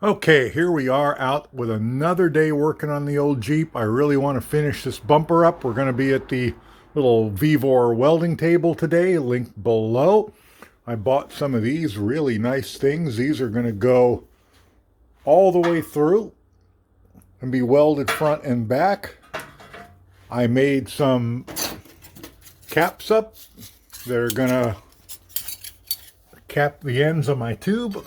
Okay, here we are out with another day working on the old Jeep. I really want to finish this bumper up. We're going to be at the little Vevor welding table today, linked below. I bought some of these really nice things. These are going to go all the way through and be welded front and back. I made some caps up. They're going to cap the ends of my tube.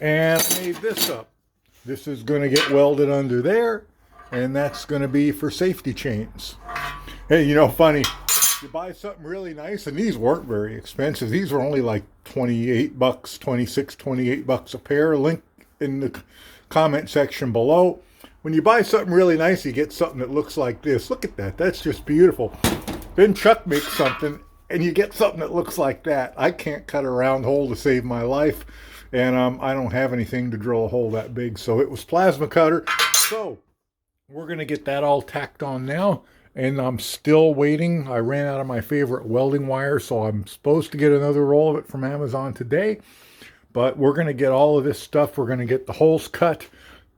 And I made this up. This is going to get welded under there, and that's going to be for safety chains. Hey, funny, you buy something really nice, and these weren't very expensive. These were only like 28 bucks, 26, 28 bucks a pair. Link in the comment section below. When you buy something really nice, you get something that looks like this. Look at that. That's just beautiful. Then Chuck makes something, and you get something that looks like that. I can't cut a round hole to save my life. And I don't have anything to drill a hole that big, so it was plasma cutter. So we're going to get that all tacked on now, and I'm still waiting. I ran out of my favorite welding wire, so I'm supposed to get another roll of it from Amazon today. But we're going to get all of this stuff. We're going to get the holes cut,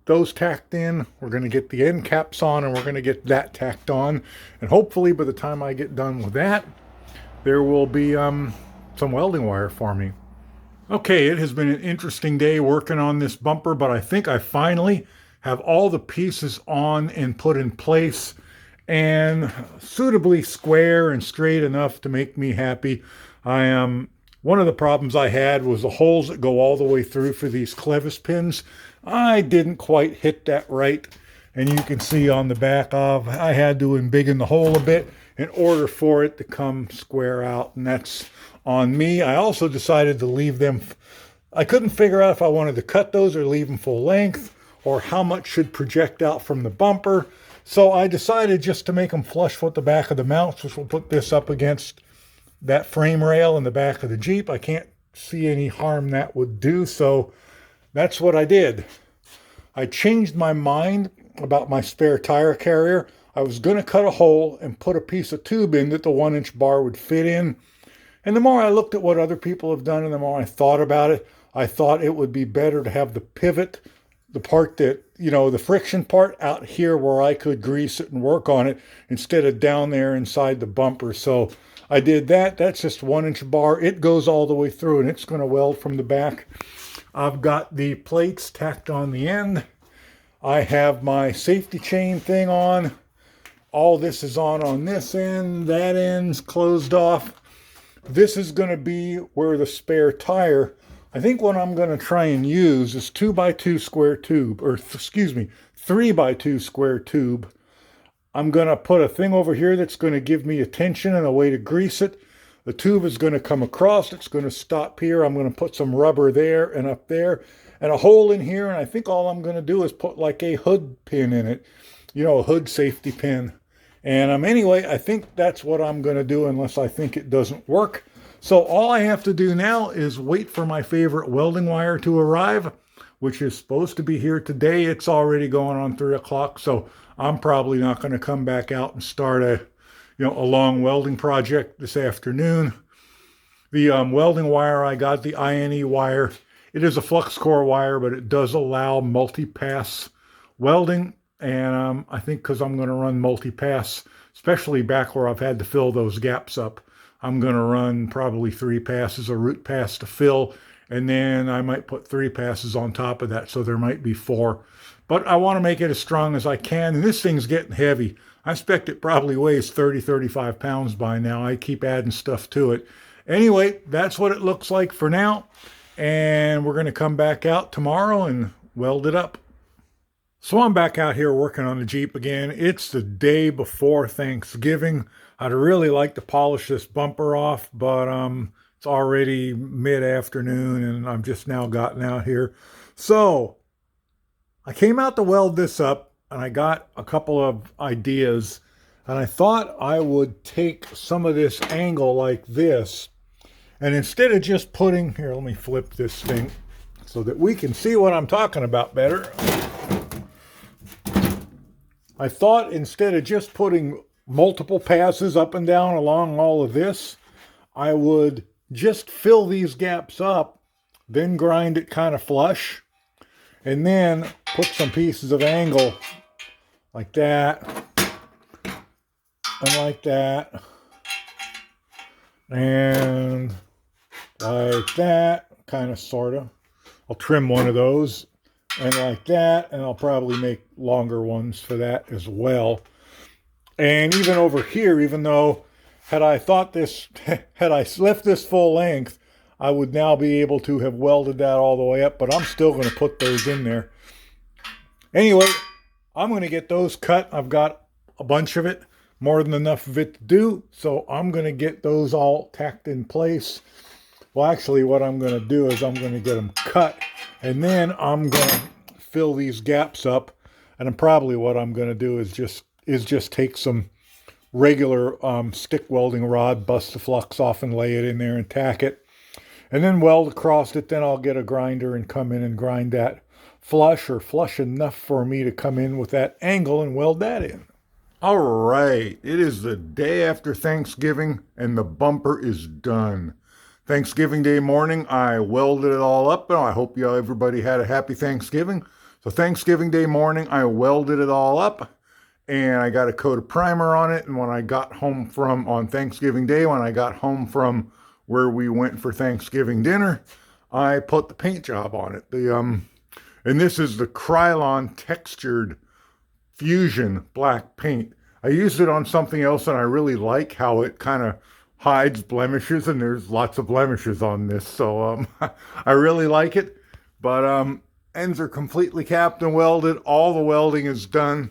those tacked in. We're going to get the end caps on, and we're going to get that tacked on. And hopefully by the time I get done with that, there will be some welding wire for me. Okay, it has been an interesting day working on this bumper, but I think I finally have all the pieces on and put in place and suitably square and straight enough to make me happy. One of the problems I had was the holes that go all the way through for these clevis pins. I didn't quite hit that right, and you can see on the back I had to embiggen the hole a bit in order for it to come square out, and that's on me. I also decided to leave them. I couldn't figure out if I wanted to cut those or leave them full length, or how much should project out from the bumper. So I decided just to make them flush with the back of the mounts, which will put this up against that frame rail in the back of the Jeep. I can't see any harm that would do, so that's what I did. I changed my mind about my spare tire carrier. I was going to cut a hole and put a piece of tube in that the 1-inch bar would fit in. And the more I looked at what other people have done and the more I thought about it, I thought it would be better to have the pivot, the part that, the friction part out here where I could grease it and work on it instead of down there inside the bumper. So I did that. That's just 1-inch bar. It goes all the way through and it's going to weld from the back. I've got the plates tacked on the end. I have my safety chain thing on. All this is on this end. That end's closed off. This is going to be where the spare tire, I think what I'm going to try and use is 2x2 square tube, or excuse me, 3x2 square tube. I'm going to put a thing over here that's going to give me a tension and a way to grease it. The tube is going to come across. It's going to stop here. I'm going to put some rubber there and up there and a hole in here. And I think all I'm going to do is put like a hood pin in it, a hood safety pin. And anyway, I think that's what I'm going to do unless I think it doesn't work. So all I have to do now is wait for my favorite welding wire to arrive, which is supposed to be here today. It's already going on 3 o'clock, so I'm probably not going to come back out and start a long welding project this afternoon. The welding wire, I got the INE wire. It is a flux core wire, but it does allow multi-pass welding. And I think because I'm going to run multi-pass, especially back where I've had to fill those gaps up, I'm going to run probably 3 passes, a root pass to fill, and then I might put 3 passes on top of that, so there might be 4. But I want to make it as strong as I can, and this thing's getting heavy. I expect it probably weighs 30, 35 pounds by now. I keep adding stuff to it. Anyway, that's what it looks like for now, and we're going to come back out tomorrow and weld it up. So I'm back out here working on the Jeep again. It's the day before Thanksgiving. I'd really like to polish this bumper off, but it's already mid-afternoon and I've just now gotten out here. So I came out to weld this up and I got a couple of ideas, and I thought I would take some of this angle like this, and instead of just putting, here, let me flip this thing so that we can see what I'm talking about better. I thought instead of just putting multiple passes up and down along all of this, I would just fill these gaps up, then grind it kind of flush, and then put some pieces of angle like that, and like that, and like that, kind of, sort of. I'll trim one of those, and like that, and I'll probably make longer ones for that as well. And even over here, even though had I left this full length, I would now be able to have welded that all the way up, but I'm still going to put those in there. Anyway, I'm going to get those cut. I've got a bunch of it, more than enough of it to do, so I'm going to get those all tacked in place. Well, actually, what I'm going to do is I'm going to get them cut, and then I'm going to fill these gaps up, and probably what I'm going to do is just take some regular stick welding rod, bust the flux off and lay it in there and tack it, and then weld across it. Then I'll get a grinder and come in and grind that flush, or flush enough for me to come in with that angle and weld that in. All right, it is the day after Thanksgiving and the bumper is done. Thanksgiving Day morning, I welded it all up, and I hope everybody had a happy Thanksgiving. So Thanksgiving Day morning, I welded it all up, and I got a coat of primer on it. And when I got home on Thanksgiving Day, when I got home from where we went for Thanksgiving dinner, I put the paint job on it. And this is the Krylon Textured Fusion black paint. I used it on something else, and I really like how it kind of hides blemishes, and there's lots of blemishes on this, so I really like it. But ends are completely capped and welded. All the welding is done.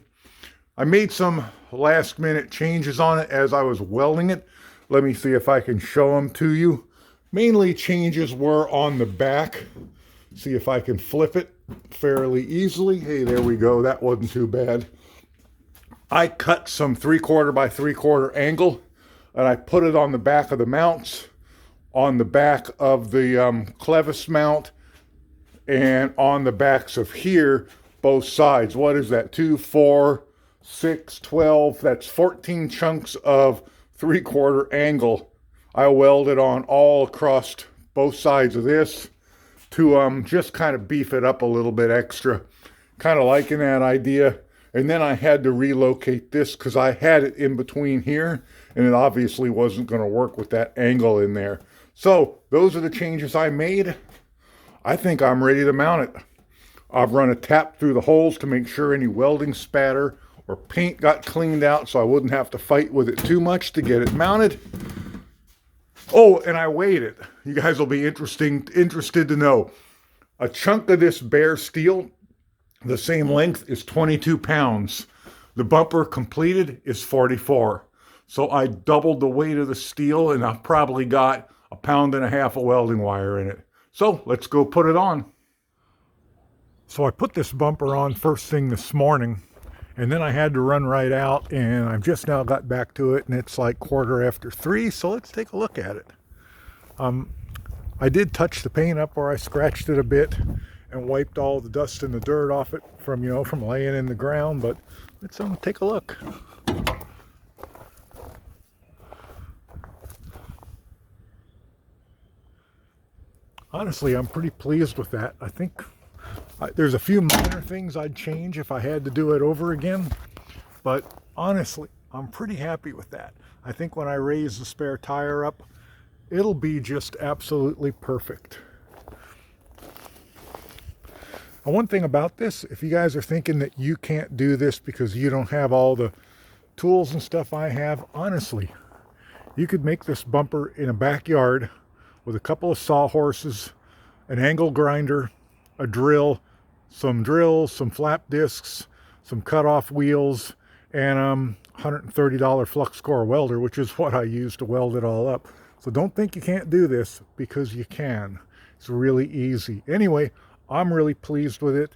I made some last minute changes on it as I was welding it. Let me see if I can show them to you. Mainly changes were on the back. See if I can flip it fairly easily. Hey, there we go. That wasn't too bad. I cut some 3/4 by 3/4 angle, and I put it on the back of the mounts, on the back of the clevis mount, and on the backs of here, both sides. What is that? 2, 4, 6, 12. That's 14 chunks of 3/4 angle. I welded on all across both sides of this to just kind of beef it up a little bit extra. Kind of liking that idea. And then I had to relocate this because I had it in between here, and it obviously wasn't going to work with that angle in there. So those are the changes I made. I think I'm ready to mount it. I've run a tap through the holes to make sure any welding spatter or paint got cleaned out, so I wouldn't have to fight with it too much to get it mounted. Oh, and I weighed it. You guys will be interested to know. A chunk of this bare steel, the same length, is 22 pounds. The bumper completed is 44. So I doubled the weight of the steel, and I've probably got 1.5 pounds of welding wire in it. So let's go put it on. So I put this bumper on first thing this morning, and then I had to run right out, and I've just now got back to it, and it's like 3:15, so let's take a look at it. I did touch the paint up where I scratched it a bit and wiped all the dust and the dirt off it from laying in the ground, but let's take a look. Honestly, I'm pretty pleased with that. I think there's a few minor things I'd change if I had to do it over again, but honestly, I'm pretty happy with that. I think when I raise the spare tire up, it'll be just absolutely perfect. And one thing about this, if you guys are thinking that you can't do this because you don't have all the tools and stuff I have, honestly, you could make this bumper in a backyard with a couple of sawhorses, an angle grinder, a drill, some drills, some flap discs, some cut-off wheels, and $130 flux core welder, which is what I use to weld it all up. So don't think you can't do this, because you can. It's really easy. Anyway, I'm really pleased with it.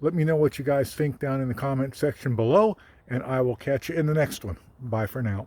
Let me know what you guys think down in the comment section below, and I will catch you in the next one. Bye for now.